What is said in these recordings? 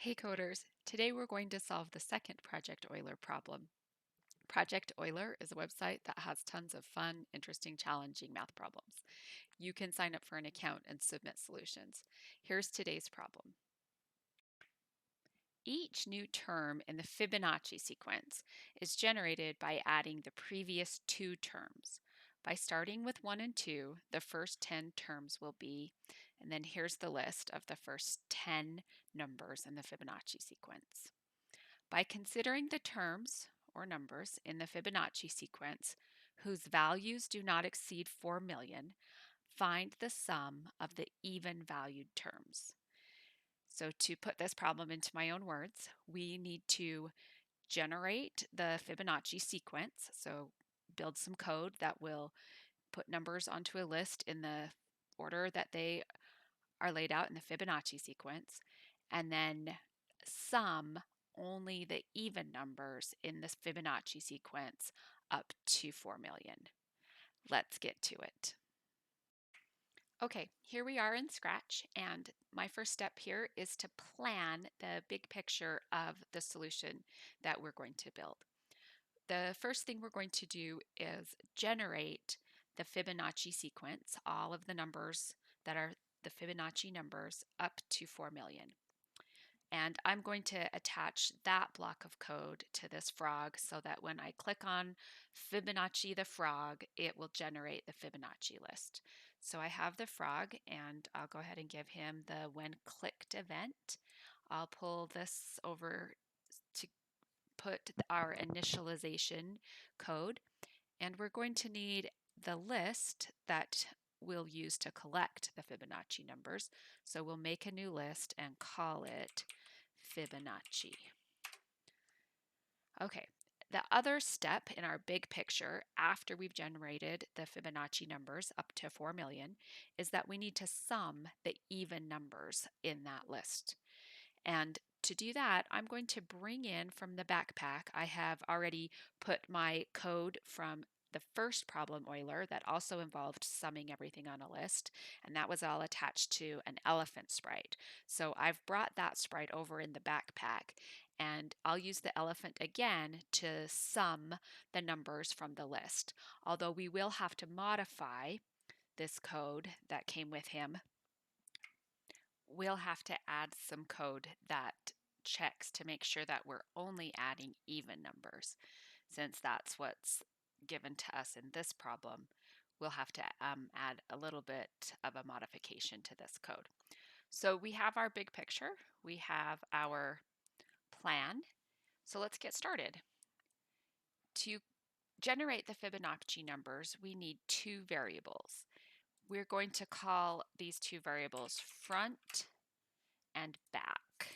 Hey coders, today we're going to solve the second Project Euler problem. Project Euler is a website that has tons of fun, interesting, challenging math problems. You can sign up for an account and submit solutions. Here's today's problem. Each new term in the Fibonacci sequence is generated by adding the previous two terms. By starting with 1 and 2, the first 10 terms will be, and then here's the list of the first 10 numbers in the Fibonacci sequence. By considering the terms or numbers in the Fibonacci sequence whose values do not exceed 4 million, find the sum of the even valued terms. So to put this problem into my own words, we need to generate the Fibonacci sequence. So build some code that will put numbers onto a list in the order that they are laid out in the Fibonacci sequence, and then sum only the even numbers in this Fibonacci sequence up to 4 million. Let's get to it. Okay, here we are in Scratch, and my first step here is to plan the big picture of the solution that we're going to build. The first thing we're going to do is generate the Fibonacci sequence, all of the numbers that are the Fibonacci numbers up to 4 million. And I'm going to attach that block of code to this frog so that when I click on Fibonacci the frog, it will generate the Fibonacci list. So I have the frog, and I'll go ahead and give him the when clicked event. I'll pull this over to put our initialization code, and we're going to need the list that we'll use to collect the Fibonacci numbers. So we'll make a new list and call it Fibonacci. Okay, the other step in our big picture after we've generated the Fibonacci numbers up to 4 million is that we need to sum the even numbers in that list. And to do that, I'm going to bring in from the backpack, I have already put my code from the first problem Euler that also involved summing everything on a list, and that was all attached to an elephant sprite. So I've brought that sprite over in the backpack, and I'll use the elephant again to sum the numbers from the list. Although we will have to modify this code that came with him, we'll have to add some code that checks to make sure that we're only adding even numbers. Since that's what's given to us in this problem, we'll have to add a little bit of a modification to this code. So we have our big picture, we have our plan. So let's get started. To generate the Fibonacci numbers, we need two variables. We're going to call these two variables front and back.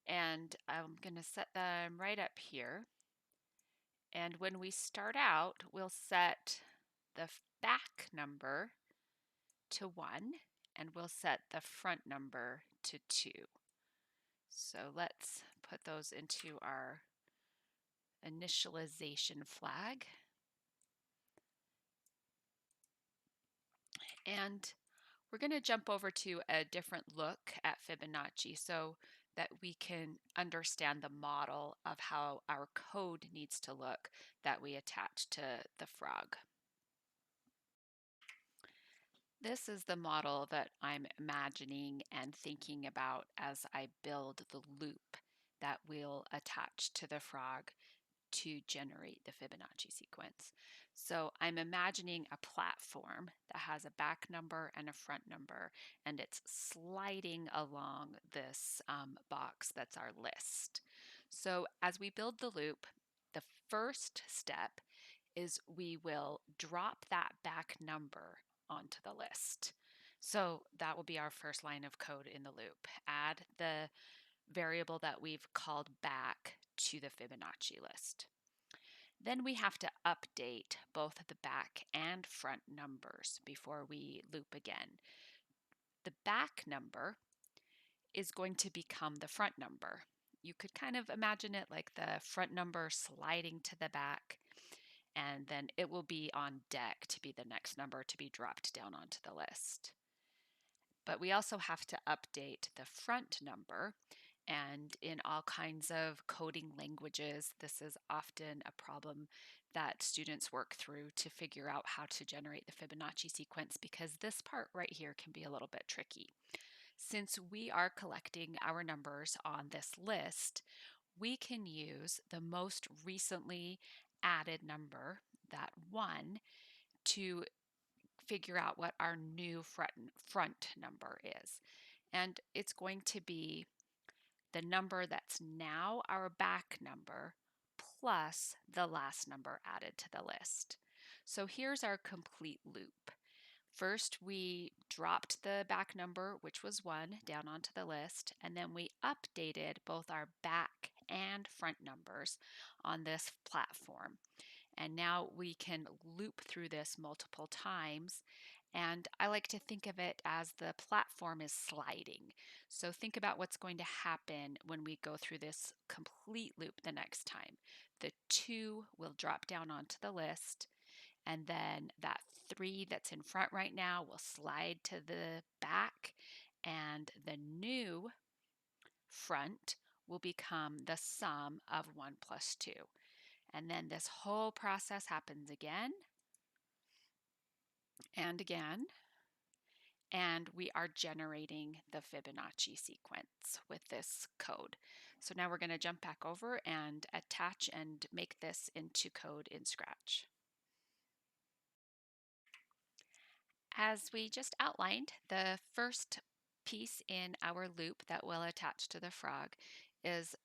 And I'm going to set them right up here. And when we start out, we'll set the back number to 1, and we'll set the front number to 2. So let's put those into our initialization flag. And we're going to jump over to a different look at Fibonacci so that we can understand the model of how our code needs to look that we attach to the frog. This is the model that I'm imagining and thinking about as I build the loop that we'll attach to the frog to generate the Fibonacci sequence. So I'm imagining a platform that has a back number and a front number, and it's sliding along this box that's our list. So as we build the loop, the first step is we will drop that back number onto the list. So that will be our first line of code in the loop. Add the variable that we've called back to the Fibonacci list. Then we have to update both the back and front numbers before we loop again. The back number is going to become the front number. You could kind of imagine it like the front number sliding to the back, and then it will be on deck to be the next number to be dropped down onto the list. But we also have to update the front number. And in all kinds of coding languages, this is often a problem that students work through to figure out how to generate the Fibonacci sequence, because this part right here can be a little bit tricky. Since we are collecting our numbers on this list, we can use the most recently added number, that 1, to figure out what our new front number is. And it's going to be the number that's now our back number plus the last number added to the list. So here's our complete loop. First, we dropped the back number, which was 1, down onto the list, and then we updated both our back and front numbers on this platform. And now we can loop through this multiple times. And I like to think of it as the platform is sliding. So think about what's going to happen when we go through this complete loop the next time. The 2 will drop down onto the list, and then that 3 that's in front right now will slide to the back, and the new front will become the sum of 1 plus 2. And then this whole process happens again and again, and we are generating the Fibonacci sequence with this code. So now we're going to jump back over and attach and make this into code in Scratch. As we just outlined, the first piece in our loop that will attach to the frog is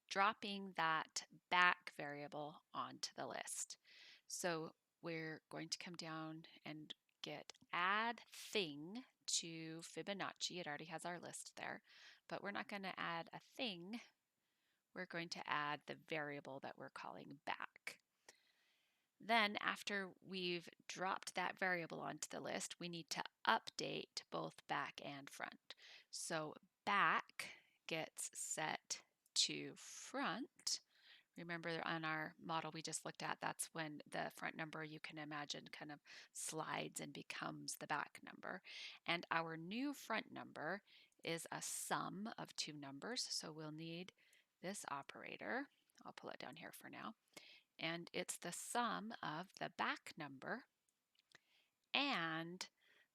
dropping that back variable onto the list. So we're going to come down and get add thing to Fibonacci. It already has our list there, but we're not going to add a thing. We're going to add the variable that we're calling back. Then after we've dropped that variable onto the list, we need to update both back and front. So back gets set to front. Remember on our model we just looked at, that's when the front number, you can imagine, kind of slides and becomes the back number. And our new front number is a sum of 2 numbers, so we'll need this operator. I'll pull it down here for now. And it's the sum of the back number and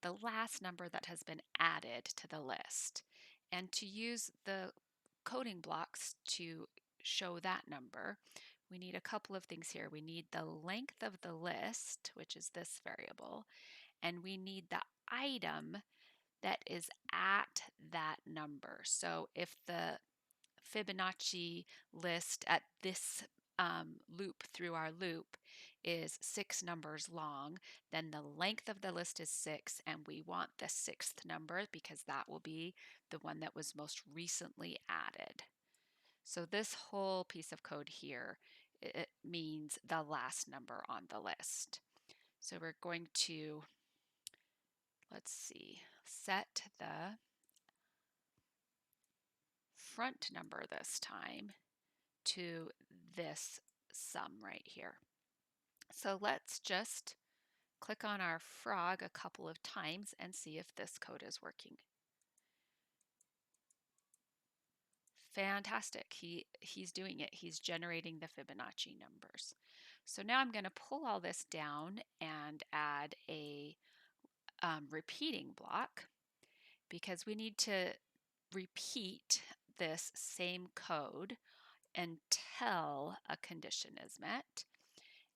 the last number that has been added to the list. And to use the coding blocks to show that number, we need a couple of things here. We need the length of the list, which is this variable, and we need the item that is at that number. So if the Fibonacci list at this loop through our loop is 6 numbers long, then the length of the list is 6, and we want the 6th number because that will be the one that was most recently added. So this whole piece of code here, it means the last number on the list. So we're going to, let's see, set the front number this time to this sum right here. So let's just click on our frog a couple of times and see if this code is working. Fantastic. He's doing it. He's generating the Fibonacci numbers. So now I'm going to pull all this down and add a repeating block, because we need to repeat this same code until a condition is met.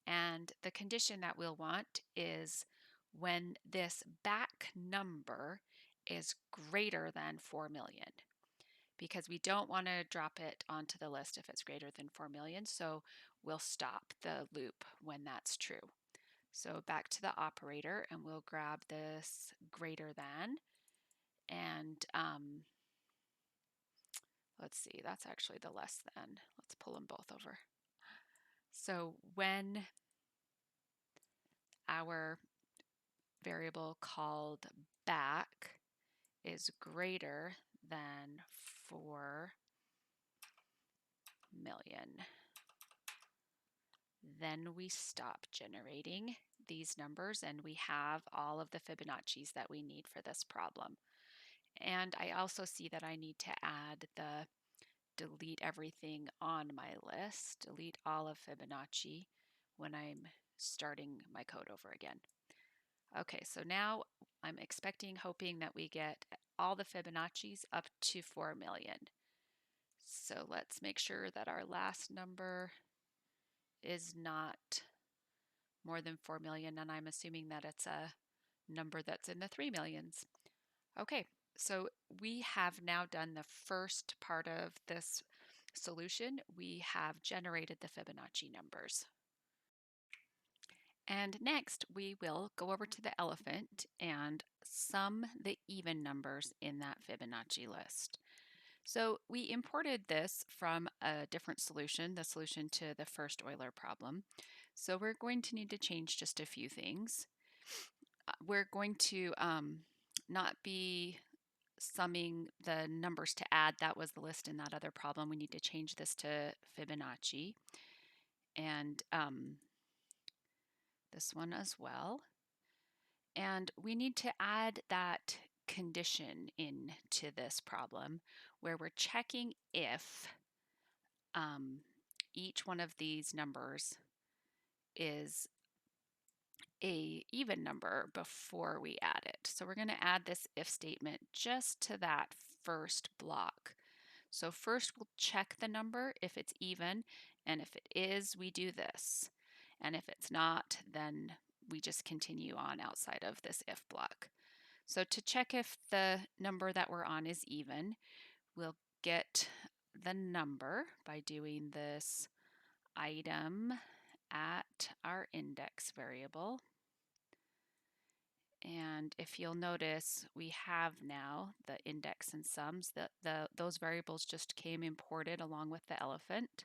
And the condition that we'll want is when this back number is greater than 4 million, because we don't want to drop it onto the list if it's greater than 4 million. So we'll stop the loop when that's true. So back to the operator, and we'll grab this greater than, and let's see, that's actually the less than. Let's pull them both over. So when our variable called back is greater than 4 million, then we stop generating these numbers, and we have all of the Fibonacci's that we need for this problem. And I also see that I need to add the delete everything on my list, delete all of Fibonacci when I'm starting my code over again. Okay, so now I'm hoping that we get all the Fibonacci's up to 4 million. So let's make sure that our last number is not more than 4 million, and I'm assuming that it's a number that's in the 3 millions. Okay, so we have now done the first part of this solution. We have generated the Fibonacci numbers. And next, we will go over to the elephant and sum the even numbers in that Fibonacci list. So we imported this from a different solution, the solution to the first Euler problem. So we're going to need to change just a few things. We're going to not be summing the numbers to add. That was the list in that other problem. We need to change this to Fibonacci. And this one as well. And we need to add that condition into this problem where we're checking if each one of these numbers is a even number before we add it. So we're going to add this if statement just to that first block. So first we'll check the number if it's even, and if it is, we do this. And if it's not, then we just continue on outside of this if block. So to check if the number that we're on is even, we'll get the number by doing this item at our index variable. And if you'll notice, we have now the index and sums. Those variables just came imported along with the elephant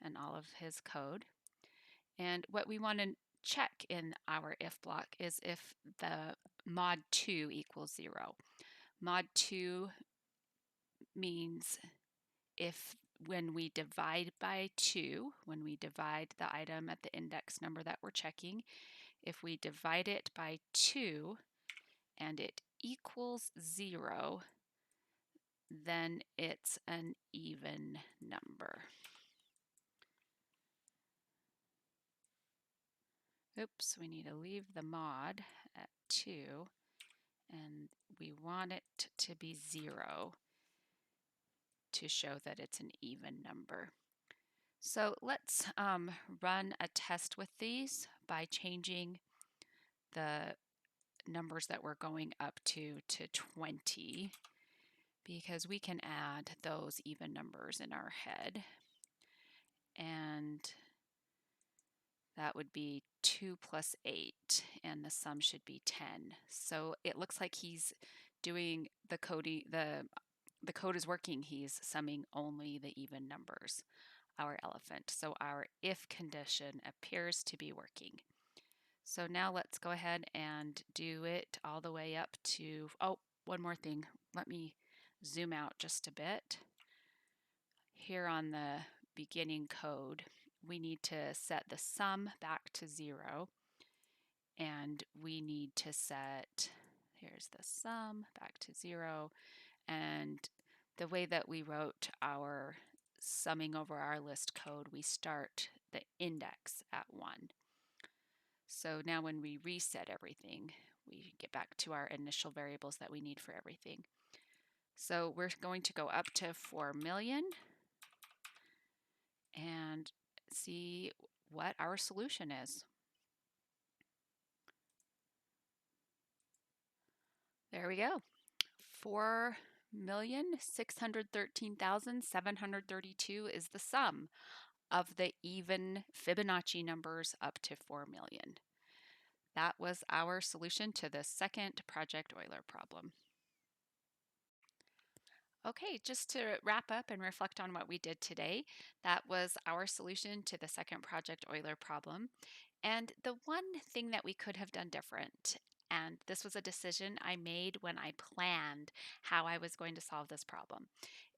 and all of his code. And what we want to check in our if block is if the mod 2 equals 0. Mod 2 means if when we divide by 2, when we divide the item at the index number that we're checking, if we divide it by 2 and it equals 0, then it's an even number. Oops, we need to leave the mod at 2, and we want it to be 0 to show that it's an even number. So let's run a test with these by changing the numbers that we're going up to 20, because we can add those even numbers in our head. And that would be 2 plus 8, and the sum should be 10. So it looks like he's doing the coding, the code is working. He's summing only the even numbers, our elephant. So our if condition appears to be working. So now let's go ahead and do it all the way up to, oh, one more thing. Let me zoom out just a bit. Here on the beginning code, we need to set the sum back to 0, and we need to set, here's the sum back to 0, and the way that we wrote our summing over our list code, we start the index at 1. So now when we reset everything, we get back to our initial variables that we need for everything. So we're going to go up to 4 million and see what our solution is. There we go. 4,613,732 is the sum of the even Fibonacci numbers up to 4 million. That was our solution to the second Project Euler problem. Okay, just to wrap up and reflect on what we did today, that was our solution to the second Project Euler problem. And the one thing that we could have done different, and this was a decision I made when I planned how I was going to solve this problem,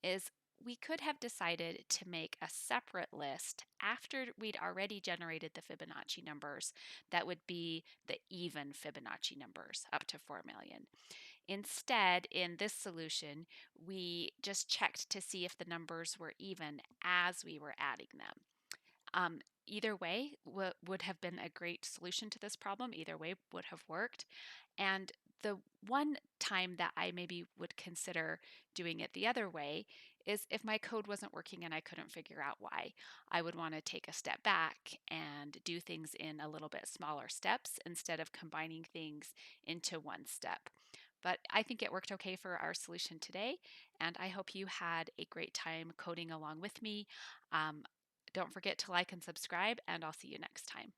is we could have decided to make a separate list after we'd already generated the Fibonacci numbers that would be the even Fibonacci numbers up to 4 million. Instead, in this solution, we just checked to see if the numbers were even as we were adding them. Either way would have been a great solution to this problem. Either way would have worked. And the one time that I maybe would consider doing it the other way is if my code wasn't working and I couldn't figure out why. I would want to take a step back and do things in a little bit smaller steps instead of combining things into one step. But I think it worked okay for our solution today, and I hope you had a great time coding along with me. Um, don't forget to like and subscribe, and I'll see you next time.